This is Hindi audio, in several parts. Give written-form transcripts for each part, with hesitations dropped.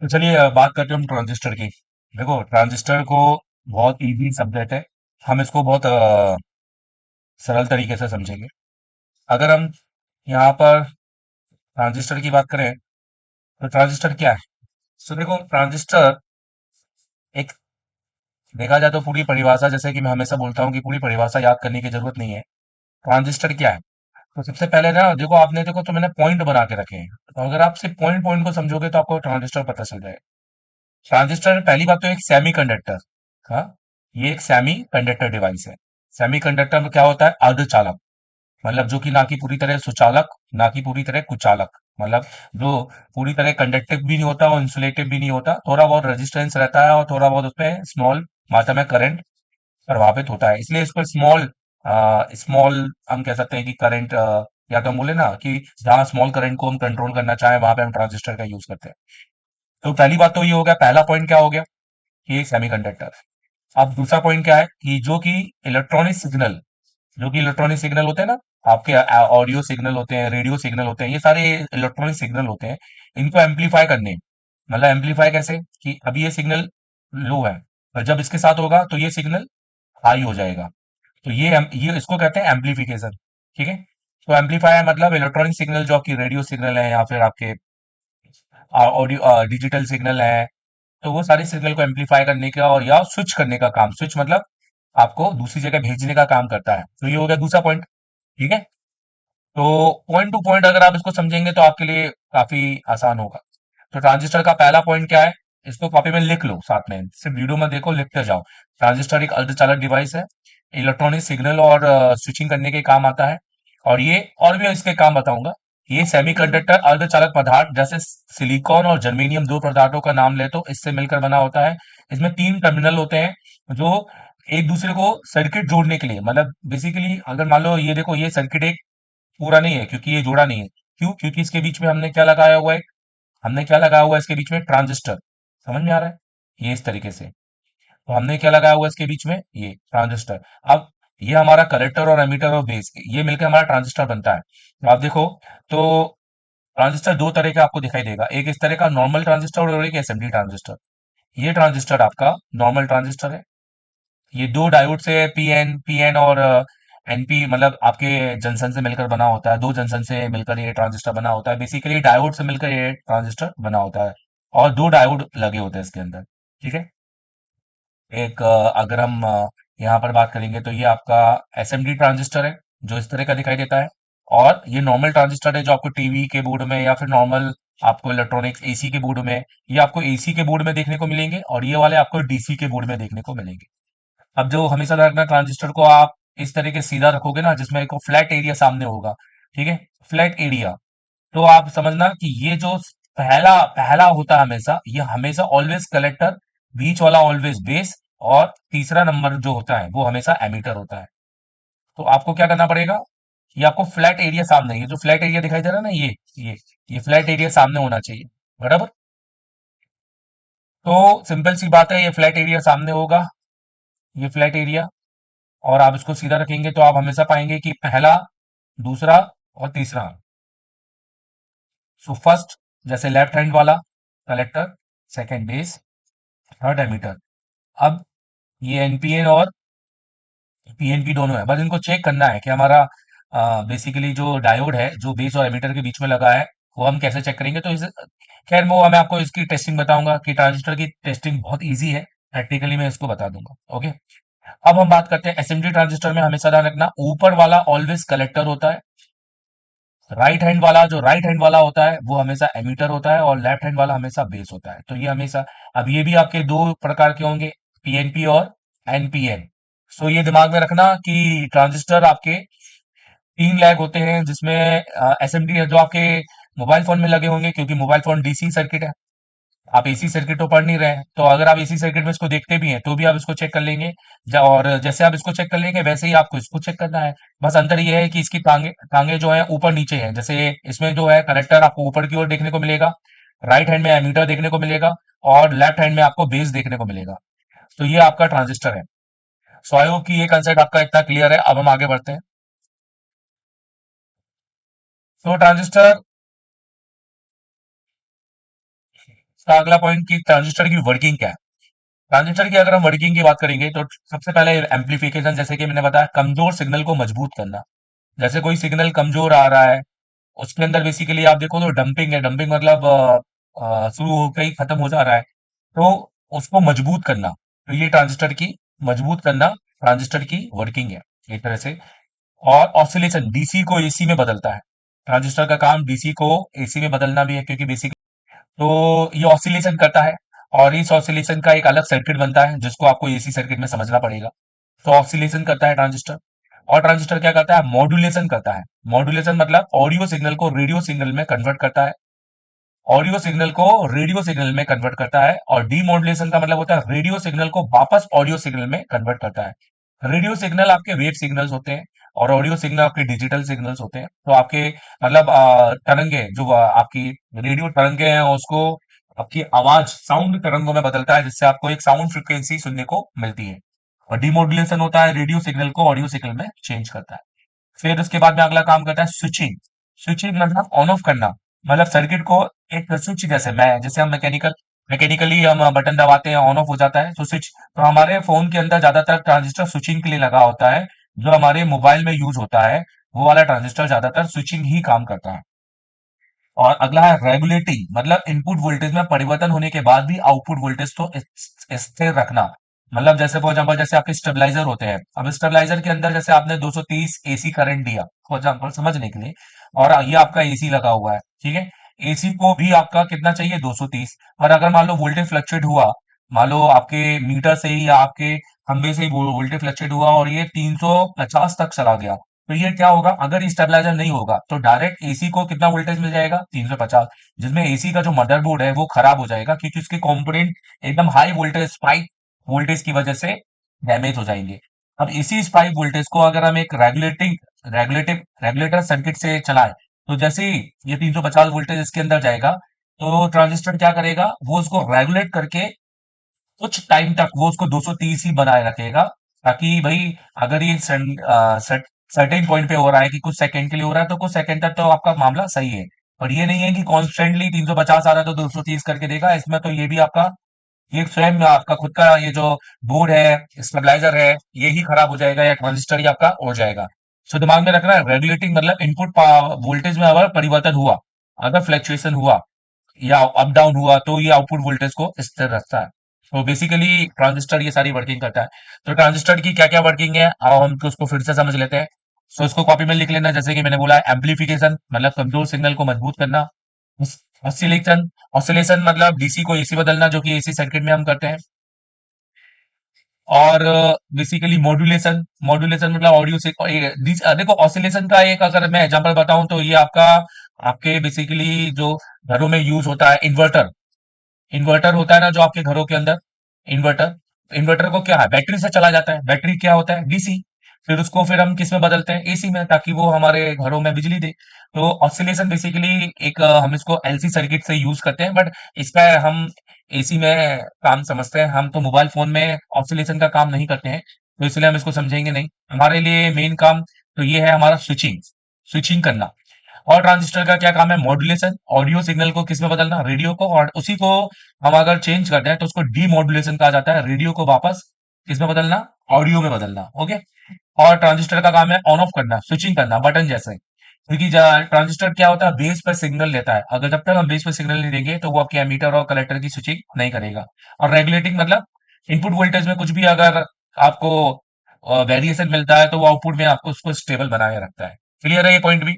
तो चलिए बात करते हैं हम ट्रांजिस्टर की। देखो ट्रांजिस्टर को बहुत इजी सब्जेक्ट है। हम इसको बहुत सरल तरीके से समझेंगे। अगर हम यहाँ पर ट्रांजिस्टर की बात करें तो ट्रांजिस्टर क्या है। तो देखो ट्रांजिस्टर एक, देखा जाए तो पूरी परिभाषा, जैसे कि मैं हमेशा बोलता हूँ कि पूरी परिभाषा याद करने की जरूरत नहीं है। ट्रांजिस्टर क्या है, तो सबसे पहले ना देखो, आपने देखो तो मैंने पॉइंट बना के रखे हैं, तो अगर आप सिर्फ पॉइंट पॉइंट को समझोगे तो आपको ट्रांजिस्टर पता चल जाएगा। ट्रांजिस्टर पहली बात तो एक सेमी कंडक्टर। हाँ, ये एक सेमी कंडक्टर डिवाइस है। सेमी कंडक्टर में क्या होता है, अर्धचालक। मतलब जो कि ना कि पूरी तरह सुचालक, ना कि पूरी तरह कुचालक। मतलब जो पूरी तरह कंडक्टिव भी नहीं होता और इंसुलेटिव भी नहीं होता, थोड़ा बहुत रेजिस्टेंस रहता है और थोड़ा बहुत उसमें स्मॉल मात्रा में करंट प्रभावित होता है, इसलिए इसको स्मॉल स्मॉल हम कह सकते हैं कि करंट, या तो हम बोले ना कि जहां स्मॉल करंट को हम कंट्रोल करना चाहें वहां पे हम ट्रांजिस्टर का यूज करते हैं। तो पहली बात तो ये हो गया, पहला पॉइंट क्या हो गया, कि एक सेमीकंडक्टर। अब दूसरा पॉइंट क्या है, कि जो कि इलेक्ट्रॉनिक सिग्नल होते हैं ना, आपके ऑडियो सिग्नल होते हैं, रेडियो सिग्नल होते हैं, ये सारे इलेक्ट्रॉनिक सिग्नल होते हैं। इनको एम्पलीफाई करने, मतलब एम्पलीफाई कैसे, कि अभी ये सिग्नल लो है और जब इसके साथ होगा तो ये सिग्नल हाई हो जाएगा। तो ये इसको कहते हैं एम्पलीफिकेशन। ठीक है। तो एम्पलीफायर मतलब इलेक्ट्रॉनिक सिग्नल जो आपकी रेडियो सिग्नल है या फिर आपके ऑडियो डिजिटल सिग्नल है, तो वो सारे सिग्नल को एम्पलीफाई करने का और या स्विच करने का काम, स्विच मतलब आपको दूसरी जगह भेजने का काम करता है। तो ये हो गया दूसरा पॉइंट। ठीक है। तो पॉइंट टू पॉइंट अगर आप इसको समझेंगे तो आपके लिए काफी आसान होगा। तो ट्रांजिस्टर का पहला पॉइंट क्या है, इसको कॉपी में लिख लो, साथ में सिर्फ वीडियो में देखो, लिखते जाओ। ट्रांजिस्टर एक अर्धचालक डिवाइस है, इलेक्ट्रॉनिक सिग्नल और स्विचिंग करने के काम आता है। और ये और भी इसके काम बताऊंगा। ये सेमीकंडक्टर अर्धचालक पदार्थ जैसे सिलिकॉन और जर्मेनियम, दो पदार्थों का नाम ले तो इससे मिलकर बना होता है। इसमें तीन टर्मिनल होते हैं जो एक दूसरे को सर्किट जोड़ने के लिए, मतलब बेसिकली अगर मान लो ये देखो, ये सर्किट एक पूरा नहीं है क्योंकि ये जोड़ा नहीं है। क्यों, क्योंकि इसके बीच में हमने क्या लगाया हुआ है, हमने क्या लगाया हुआ है इसके बीच में, ट्रांजिस्टर। समझ में आ रहा है, ये इस तरीके से। तो हमने क्या लगाया हुआ है इसके बीच में, ये ट्रांजिस्टर। अब ये हमारा कलेक्टर और एमीटर और बेस, ये मिलकर हमारा ट्रांजिस्टर बनता है। तो आप देखो, तो ट्रांजिस्टर दो तरह का आपको दिखाई देगा, एक इस तरह का नॉर्मल ट्रांजिस्टर और एक एसएमडी ट्रांजिस्टर। ये ट्रांजिस्टर आपका नॉर्मल ट्रांजिस्टर है। ये दो डायोड से पीएन पीएन और एनपी, मतलब आपके जंक्शन से मिलकर बना होता है, दो जंक्शन से मिलकर ये ट्रांजिस्टर बना होता है, बेसिकली डायोड से मिलकर ये ट्रांजिस्टर बना होता है। और दो डायोड लगे होते हैं इसके अंदर। ठीक है। एक अगर हम यहाँ पर बात करेंगे तो ये आपका एसएमडी ट्रांजिस्टर है, जो इस तरह का दिखाई देता है। और ये नॉर्मल ट्रांजिस्टर है जो आपको टीवी के बोर्ड में या फिर नॉर्मल आपको इलेक्ट्रॉनिक्स एसी के बोर्ड में, ये आपको एसी के बोर्ड में देखने को मिलेंगे और ये वाले आपको डीसी के बोर्ड में देखने को मिलेंगे। अब जो हमेशा रखना, ट्रांजिस्टर को आप इस तरीके से सीधा रखोगे ना, जिसमें एक फ्लैट एरिया सामने होगा। ठीक है, फ्लैट एरिया। तो आप समझना कि ये जो पहला पहला होता है हमेशा, ये हमेशा ऑलवेज कलेक्टर, बीच वाला ऑलवेज बेस, और तीसरा नंबर जो होता है वो हमेशा एमीटर होता है। तो आपको क्या करना पड़ेगा, ये आपको फ्लैट एरिया सामने, ये जो फ्लैट एरिया दिखाई दे रहा है ना, ये फ्लैट एरिया सामने होना चाहिए। बराबर। तो सिंपल सी बात है, ये फ्लैट एरिया सामने होगा, ये फ्लैट एरिया। और आप इसको सीधा रखेंगे तो आप हमेशा पाएंगे कि पहला, दूसरा और तीसरा। सो फर्स्ट, जैसे लेफ्ट हैंड वाला collector, second base, third emitter. अब ये एनपीएन और पीएनपी दोनों है, बस इनको चेक करना है कि हमारा बेसिकली जो डायोड है जो बेस और एमीटर के बीच में लगा है, वो हम कैसे चेक करेंगे। तो इस, खैर वो मैं आपको इसकी टेस्टिंग बताऊंगा कि ट्रांजिस्टर की टेस्टिंग बहुत इजी है, प्रैक्टिकली मैं इसको बता दूंगा। ओके। अब हम बात करते हैं एसएमडी ट्रांजिस्टर में, हमेशा ध्यान रखना ऊपर वाला ऑलवेज कलेक्टर होता है, राइट हैंड वाला होता है वो हमेशा एमीटर होता है, और लेफ्ट हैंड वाला हमेशा बेस होता है। तो ये हमेशा, अब ये भी आपके दो प्रकार के होंगे, पीएनपी और एनपीएन। सो ये दिमाग में रखना कि ट्रांजिस्टर आपके तीन लैग होते हैं, जिसमें एसएमडी है जो आपके मोबाइल फोन में लगे होंगे, क्योंकि मोबाइल फोन डीसी सर्किट है, आप एसी सर्किट तो पढ़ नहीं रहे हैं। तो अगर आप एसी सर्किट में इसको देखते भी हैं तो भी आप इसको चेक कर लेंगे। और जैसे आप इसको चेक कर लेंगे वैसे ही आपको इसको चेक करना है। बस अंतर ये है कि इसकी टांगे टांगे जो है ऊपर नीचे है, जैसे इसमें जो है कलेक्टर आपको ऊपर की ओर देखने को मिलेगा, राइट हैंड में एमीटर देखने को मिलेगा, और लेफ्ट हैंड में आपको बेस देखने को मिलेगा। तो ये आपका ट्रांजिस्टर है। सो आई होप कि ये कंसेप्ट आपका इतना क्लियर है। अब हम आगे बढ़ते हैं। तो ट्रांजिस्टर इसका अगला पॉइंट कि ट्रांजिस्टर की वर्किंग क्या है। ट्रांजिस्टर की अगर हम वर्किंग की बात करेंगे तो सबसे पहले एम्पलीफिकेशन, जैसे कि मैंने बताया, कमजोर सिग्नल को मजबूत करना। जैसे कोई सिग्नल कमजोर आ रहा है, उसके अंदर बेसिकली आप देखो तो डंपिंग है, डंपिंग मतलब शुरू होकर ही खत्म हो जा रहा है, तो उसको मजबूत करना। तो ये ट्रांजिस्टर की मजबूत करना ट्रांजिस्टर की वर्किंग है एक तरह से। और ऑसिलेशन, डीसी को एसी में बदलता है। ट्रांजिस्टर का काम डीसी को एसी में बदलना भी है, क्योंकि बेसिक तो ये ऑसिलेशन करता है। और इस ऑसिलेशन का एक अलग सर्किट बनता है जिसको आपको एसी सर्किट में समझना पड़ेगा। तो ऑसिलेशन करता है ट्रांजिस्टर। और ट्रांजिस्टर क्या करता है, मॉड्यूलेशन करता है। मॉड्यूलेशन मतलब ऑडियो सिग्नल को रेडियो सिग्नल में कन्वर्ट करता है। ऑडियो सिग्नल को रेडियो सिग्नल में कन्वर्ट करता है। और डीमॉड्यूलेशन का मतलब होता है रेडियो सिग्नल को वापस ऑडियो सिग्नल में कन्वर्ट करता है। रेडियो सिग्नल आपके वेव सिग्नल्स होते हैं, और ऑडियो सिग्नल आपके डिजिटल सिग्नल्स होते हैं। तो आपके मतलब तरंगे जो आपकी रेडियो तरंगे हैं उसको आपकी आवाज साउंड तरंगों में बदलता है, जिससे आपको एक साउंड फ्रिक्वेंसी सुनने को मिलती है। और डिमॉड्यूलेशन होता है रेडियो सिग्नल को ऑडियो सिग्नल में चेंज करता है। फिर उसके बाद में अगला काम करता है स्विचिंग। स्विचिंग मतलब ऑन ऑफ करना। मतलब सर्किट को एक स्विच, जैसे हम मैकेनिकली हम बटन दबाते हैं, ऑन ऑफ हो जाता है, तो स्विच। तो हमारे फोन के अंदर ज्यादातर ट्रांजिस्टर स्विचिंग के लिए लगा होता है। जो हमारे मोबाइल में यूज होता है, वो वाला ट्रांजिस्टर ज्यादातर स्विचिंग ही काम करता है। और अगला है रेगुलेटिंग, मतलब इनपुट वोल्टेज में परिवर्तन होने के बाद भी आउटपुट वोल्टेज को स्थिर रखना। मतलब जैसे फॉर एग्जांपल, जैसे आपके स्टेबलाइजर होते हैं, अब स्टेबलाइजर के अंदर जैसे आपने 230 एसी करंट दिया फॉर एग्जांपल समझने के लिए, और ये आपका एसी लगा हुआ है, ठीक है। एसी को भी आपका कितना चाहिए, 230। और अगर मान लो वोल्टेज फ्लक्चुएट हुआ, मान लो आपके मीटर से ही या आपके खंबे से ही वोल्टेज फ्लक्चुएट हुआ और ये 350 तक चला गया, तो ये क्या होगा, अगर ये स्टेबलाइजर नहीं होगा तो डायरेक्ट एसी को कितना वोल्टेज मिल जाएगा, 350। जिसमें एसी का जो मदरबोर्ड है वो खराब हो जाएगा, क्योंकि उसके कंपोनेंट एकदम हाई वोल्टेज स्पाइक वोल्टेज की वजह से डैमेज हो जाएंगे। अब इसी स्पाइक वोल्टेज को अगर हम एक रेगुलेटर सर्किट से चलाएं, तो जैसे ही ये 350 वोल्टेज इसके अंदर जाएगा, तो ट्रांजिस्टर क्या करेगा, वो उसको रेगुलेट करके कुछ टाइम तक वो उसको 230 ही बनाए रखेगा। ताकि भाई अगर ये सर्टेन पॉइंट पे हो रहा है कि कुछ सेकंड के लिए हो रहा है, तो कुछ सेकंड तक तो आपका मामला सही है। और ये नहीं है कि कॉन्स्टेंटली 350 आ रहा है तो 230 करके देगा। इसमें तो ये भी आपका, ये स्वयं आपका खुद का ये जो बोर्ड है, स्टेबलाइजर है, ये ही खराब हो जाएगा, या ट्रांजिस्टर ही आपका उड़ जाएगा। सो दिमाग में रखना है, रेगुलेटिंग मतलब इनपुट वोल्टेज में अगर परिवर्तन हुआ, अगर फ्लक्चुएशन हुआ या अप डाउन हुआ, तो ये आउटपुट वोल्टेज को स्थिर रखता है। तो बेसिकली ट्रांजिस्टर ये सारी वर्किंग करता है। तो ट्रांजिस्टर की क्या क्या वर्किंग है, अब हम उसको फिर से समझ लेते हैं। सो इसको कॉपी में लिख लेना, जैसे कि मैंने बोला, एम्पलीफिकेशन मतलब कमजोर सिग्नल को मजबूत करना। ऑसिलेशन, ऑसिलेशन मतलब डीसी को एसी बदलना, जो कि एसी सर्किट में हम करते हैं। और बेसिकली मॉड्यूलेशन, मॉड्यूलेशन मतलब ऑडियो से देखो, ऑसिलेशन का एक अगर मैं एग्जांपल बताऊं तो ये आपका, आपके बेसिकली जो घरों में यूज होता है, इन्वर्टर। इन्वर्टर होता है ना जो आपके घरों के अंदर, इन्वर्टर। इन्वर्टर को क्या है, बैटरी से चला जाता है। बैटरी क्या होता है, डीसी। फिर उसको फिर हम किस में बदलते हैं, एसी में, ताकि वो हमारे घरों में बिजली दे। तो ऑसिलेशन बेसिकली एक हम इसको एलसी सर्किट से यूज करते हैं, बट इसका हम एसी में काम समझते हैं। हम तो मोबाइल फोन में ऑसिलेशन का काम नहीं करते हैं, तो इसलिए हम इसको समझेंगे नहीं। हमारे लिए मेन काम तो ये है हमारा स्विचिंग, स्विचिंग करना। और ट्रांजिस्टर का क्या काम है, मॉड्यूलेशन, ऑडियो सिग्नल को किस में बदलना, रेडियो को। और उसी को हम अगर चेंज करते हैं तो उसको डीमॉड्यूलेशन कहा जाता है, रेडियो को वापस किस में बदलना, ऑडियो में बदलना। ओके। और ट्रांजिस्टर का काम है ऑन ऑफ करना, स्विचिंग करना, बटन जैसे। क्योंकि ट्रांजिस्टर क्या होता है, बेस पर सिग्नल लेता है। अगर जब तक हम बेस पर सिग्नल नहीं देंगे तो वो आपके एमीटर और कलेक्टर की स्विचिंग नहीं करेगा। और रेगुलेटिंग मतलब इनपुट वोल्टेज में कुछ भी अगर आपको वेरिएशन मिलता है, तो वो आउटपुट में आपको उसको स्टेबल बनाए रखता है। क्लियर है ये पॉइंट भी।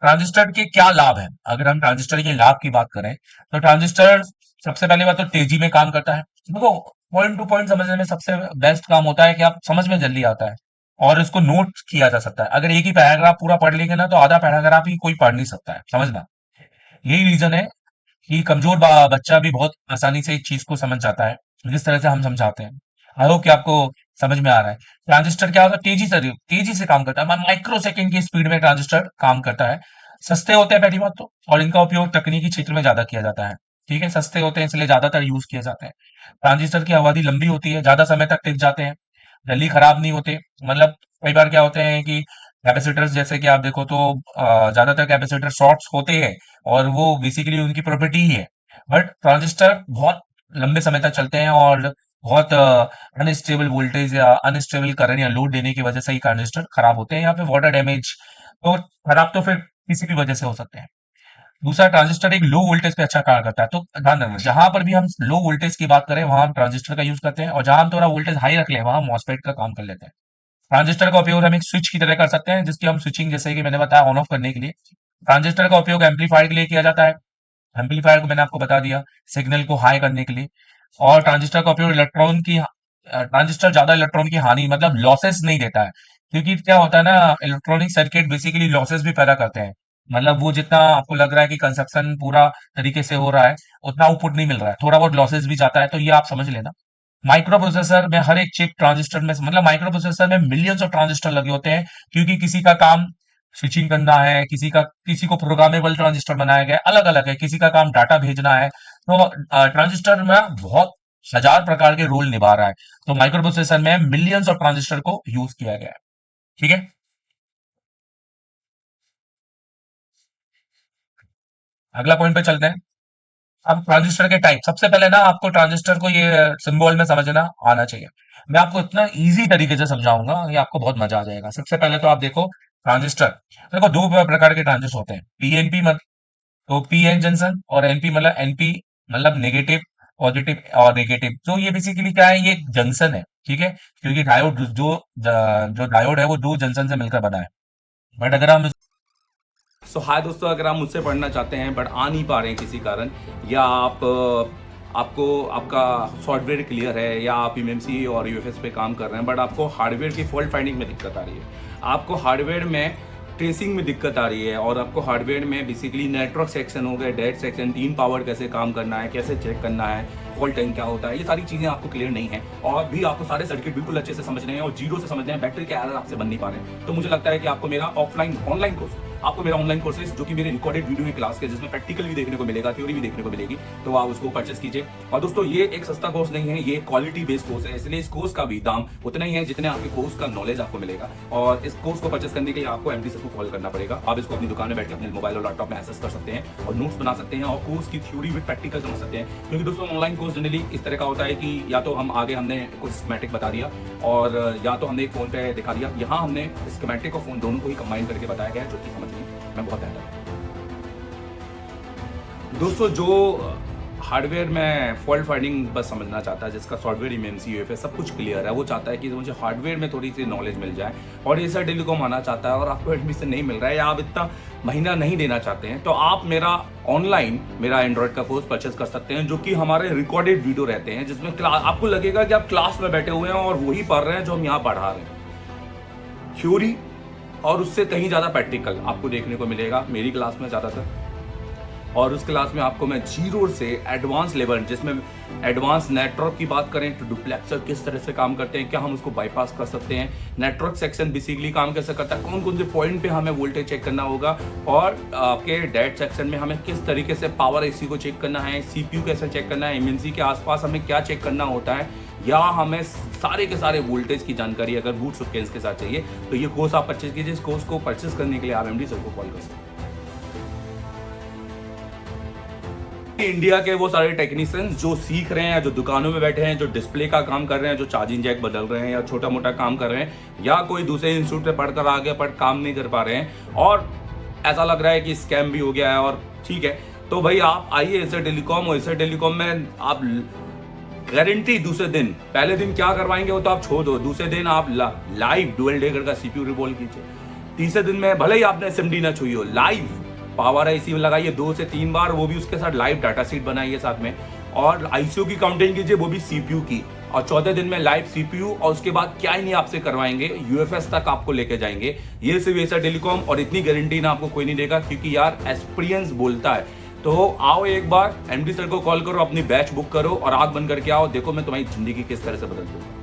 ट्रांजिस्टर के क्या लाभ है, अगर हम ट्रांजिस्टर के लाभ की बात करें, तो ट्रांजिस्टर सबसे पहली बात तो तेजी में काम करता है। देखो, पॉइंट टू पॉइंट समझने में सबसे बेस्ट काम होता है कि आप समझ में जल्दी आता है, और इसको नोट किया जा सकता है। अगर एक ही पैराग्राफ पूरा पढ़ लेंगे ना, तो आधा पैराग्राफ ही कोई पढ़ नहीं सकता है, समझना। यही रीजन है कि कमजोर बच्चा भी बहुत आसानी से इस चीज को समझ जाता है, जिस तरह से हम समझाते हैं। आई होप कि आपको समझ में आ रहा है। ट्रांजिस्टर क्या होता है, तेजी से काम करता है, माइक्रो सेकंड की स्पीड में ट्रांजिस्टर काम करता है। सस्ते होते हैं पहली बात तो, और इनका उपयोग तकनीकी क्षेत्र में ज्यादा किया जाता है। ठीक है, सस्ते होते हैं इसलिए ज्यादातर यूज किए जाते हैं। ट्रांजिस्टर की अवधि लंबी होती है, ज्यादा समय तक टिक जाते हैं, जल्दी खराब नहीं होते। मतलब कई बार क्या होते हैं कि कैपेसिटर्स जैसे कि आप देखो तो ज्यादातर कैपेसिटर शॉर्ट्स होते हैं और वो बेसिकली उनकी प्रॉपर्टी ही है। बट ट्रांजिस्टर बहुत लंबे समय तक चलते हैं और बहुत अनस्टेबल वोल्टेज या अनस्टेबल करंट या लोड देने की वजह से ही ट्रांजिस्टर खराब होते हैं। यहाँ पे वाटर डैमेज तो खराब तो फिर किसी भी वजह से हो सकते हैं। दूसरा, ट्रांजिस्टर एक लो वोल्टेज पे अच्छा कार्य करता है। तो ध्यान रखना, जहां पर भी हम लो वोल्टेज की बात करें वहां हम ट्रांजिस्टर का यूज करते हैं, और जहां हम थोड़ा वोल्टेज हाई रख लें वहां हम मॉसफेट का काम कर लेते हैं। ट्रांजिस्टर का उपयोग हम एक स्विच की तरह कर सकते हैं, जिसकी हम स्विचिंग जैसे कि मैंने बताया ऑन ऑफ करने के लिए। ट्रांजिस्टर का उपयोग एम्पलीफायर के लिए किया जाता है। एम्पलीफायर को मैंने आपको बता दिया, सिग्नल को हाई करने के लिए। और ट्रांजिस्टर का उपयोग ट्रांजिस्टर ज्यादा इलेक्ट्रॉन की हानि मतलब लॉसेस नहीं देता है। क्योंकि क्या होता है ना, इलेक्ट्रॉनिक सर्किट बेसिकली लॉसेस भी पैदा करते हैं। मतलब वो जितना आपको लग रहा है कि कंजप्शन पूरा तरीके से हो रहा है, उतना आउटपुट नहीं मिल रहा है, थोड़ा बहुत लॉसेस भी जाता है, तो ये आप समझ लेना। माइक्रो प्रोसेसर में हर एक चिप ट्रांजिस्टर में मतलब माइक्रो प्रोसेसर में मिलियंस ऑफ ट्रांजिस्टर लगे होते हैं, क्योंकि किसी का काम स्विचिंग करना है, किसी को प्रोग्रामेबल ट्रांजिस्टर बनाया गया अलग अलग है, किसी का काम डाटा भेजना है। तो ट्रांजिस्टर में बहुत हजार प्रकार के रोल निभा रहा है। तो माइक्रो प्रोसेसर में मिलियंस ऑफ ट्रांजिस्टर को यूज किया गया है। ठीक है, अगला पॉइंट पे चलते हैं। अब ट्रांजिस्टर के टाइप, सबसे पहले ना आपको ट्रांजिस्टर को ये सिंबल में समझना आना चाहिए। मैं आपको इतना इजी तरीके से समझाऊंगा, ये आपको बहुत मजा आ जाएगा। सबसे पहले तो आप देखो ट्रांजिस्टर, देखो दो प्रकार के ट्रांजिस्टर होते हैं, पीएनपी मत तो पीएन जंक्शन, और एनपी मतलब एनपी मतलब नेगेटिव पॉजिटिव और नेगेटिव। तो ये बेसिकली क्या है, ये एक जंक्शन है। ठीक है, क्योंकि डायोड जो डायोड है वो दो जंक्शन से मिलकर बना है। बट अगर हम हाय दोस्तों, अगर आप मुझसे पढ़ना चाहते हैं बट आ नहीं पा रहे हैं किसी कारण, या आपको आपका सॉफ्टवेयर क्लियर है, या आप एमएमसी और यूएफएस पे काम कर रहे हैं बट आपको हार्डवेयर की फॉल्ट फाइंडिंग में दिक्कत आ रही है, आपको हार्डवेयर में ट्रेसिंग में दिक्कत आ रही है, और आपको हार्डवेयर में बेसिकली नेटवर्क सेक्शन हो गए, डेट सेक्शन, 3 पावर कैसे काम करना है, कैसे चेक करना है, फॉल्ट टाइम क्या होता है, ये सारी चीजें आपको क्लियर नहीं है, और भी आपको सारे सर्किट बिल्कुल अच्छे से समझने हैं और जीरो से समझने हैं, बैटरी के एरर आपसे बन नहीं पा रहे हैं, तो मुझे लगता है कि आपको मेरा ऑनलाइन कोर्स, आपको मेरा ऑनलाइन कोर्सेज जो कि मेरे रिकॉर्डेड वीडियो है क्लास के, जिसमें प्रैक्टिकल भी देखने को मिलेगा, थ्योरी भी देखने को मिलेगी, तो आप उसको परचेस कीजिए। और दोस्तों, ये एक सस्ता कोर्स नहीं है, ये क्वालिटी बेस्ड कोर्स है, इसलिए इस कोर्स का भी दाम उतना ही है जितने आपके कोर्स का नॉलेज आपको मिलेगा। और इस कोर्स को परचेस करने के लिए आपको एमडी सर को कॉल करना पड़ेगा। आप इसको अपनी दुकान में बैठ के अपने मोबाइल और लैपटॉप में एक्सेस कर सकते हैं और नोट्स बना सकते हैं और कोर्स की थ्योरी विद प्रैक्टिकल समझ सकते हैं। क्योंकि दोस्तों, ऑनलाइन कोर्स जनरली इस तरह का होता है कि या तो हमने कुछ स्कीमेटिक बता दिया, और या तो हमने एक फोन पे दिखा दिया। यहाँ हमने स्कीमेटिक और फोन दोनों को ही कंबाइन करके बताया गया है, जो कि समझने में बहुत बेहतर है। दोस्तों, जो हार्डवेयर में फॉल्ट फाइंडिंग बस समझना चाहता है, जिसका सॉफ्टवेयर एमएमसी यूएफएस सब कुछ क्लियर है, वो चाहता है कि मुझे हार्डवेयर में थोड़ी सी नॉलेज मिल जाए, और एसर टेलीकॉम आना चाहता है और आपको एडमिशन नहीं मिल रहा है, या आप इतना महीना नहीं देना चाहते हैं, तो आप मेरा एंड्रॉइड का कोर्स परचेस कर सकते हैं, जो कि हमारे रिकॉर्डेड वीडियो रहते हैं, जिसमें आपको लगेगा कि आप क्लास में बैठे हुए हैं और वही पढ़ रहे हैं जो हम यहाँ पढ़ा रहे हैं। थ्योरी और उससे कहीं ज़्यादा प्रैक्टिकल आपको देखने को मिलेगा मेरी क्लास में ज़्यादातर। और उस क्लास में आपको मैं जीरो से एडवांस लेवल, जिसमें एडवांस नेटवर्क की बात करें तो डुप्लेक्सर किस तरह से काम करते हैं, क्या हम उसको बाईपास कर सकते हैं, नेटवर्क सेक्शन बेसिकली काम कैसे करता है, कौन कौन से पॉइंट पे हमें वोल्टेज चेक करना होगा, और आपके डेट सेक्शन में हमें किस तरीके से पावर एसी को चेक करना है, सीपीयू कैसे चेक करना है, एमएनसी के आसपास हमें क्या चेक करना होता है, या हमें सारे के सारे वोल्टेज की जानकारी अगर बूट सुकेंस के साथ चाहिए, तो ये कोर्स आप परचेज कीजिए। इस कोर्स को परचेज करने के लिए आप एमडी सर को कॉल कर सकते हैं। इंडिया के वो सारे टेक्नीशियंस जो सीख रहे हैं, जो दुकानों में बैठे हैं, जो डिस्प्ले का काम कर रहे हैं, जो चार्जिंग जैक बदल रहे हैं, या छोटा मोटा काम कर रहे हैं, या कोई दूसरे इंस्टीट्यूट में पढ़कर आ गया पर काम नहीं कर पा रहे हैं, और ऐसा लग रहा है कि स्कैम भी हो गया है, और ठीक है, तो भाई आप आइए एसर टेलीकॉम, और एसर टेलीकॉम में आप गारंटी दूसरे दिन, पहले दिन क्या करवाएंगे वो तो आप छोड़ दो, दूसरे दिन आप लाइव डुअल डेकर का सीपीयू रिवॉल्व कीजिए, तीसरे दिन में भले ही आपने एसएमडी ना छुई हो, लाइव पावर आईसी लगाइए 2 से 3 बार, वो भी उसके साथ लाइव डाटा सीट बनाइए साथ में, और आईसीयू की काउंटिंग कीजिए, वो भी सीपीयू की, और 14 दिन में लाइव सीपीयू, और उसके बाद क्या ही नहीं आपसे करवाएंगे, यूएफएस तक आपको लेके जाएंगे। ये सिर्फ एसर टेलीकॉम, और इतनी गारंटी ना आपको कोई नहीं देगा, क्योंकि यार एक्सपीरियंस बोलता है। तो आओ एक बार एमडी सर को कॉल करो, अपनी बैच बुक करो और आग बंद करके आओ, देखो मैं तुम्हारी जिंदगी किस तरह से बदल दूंगा।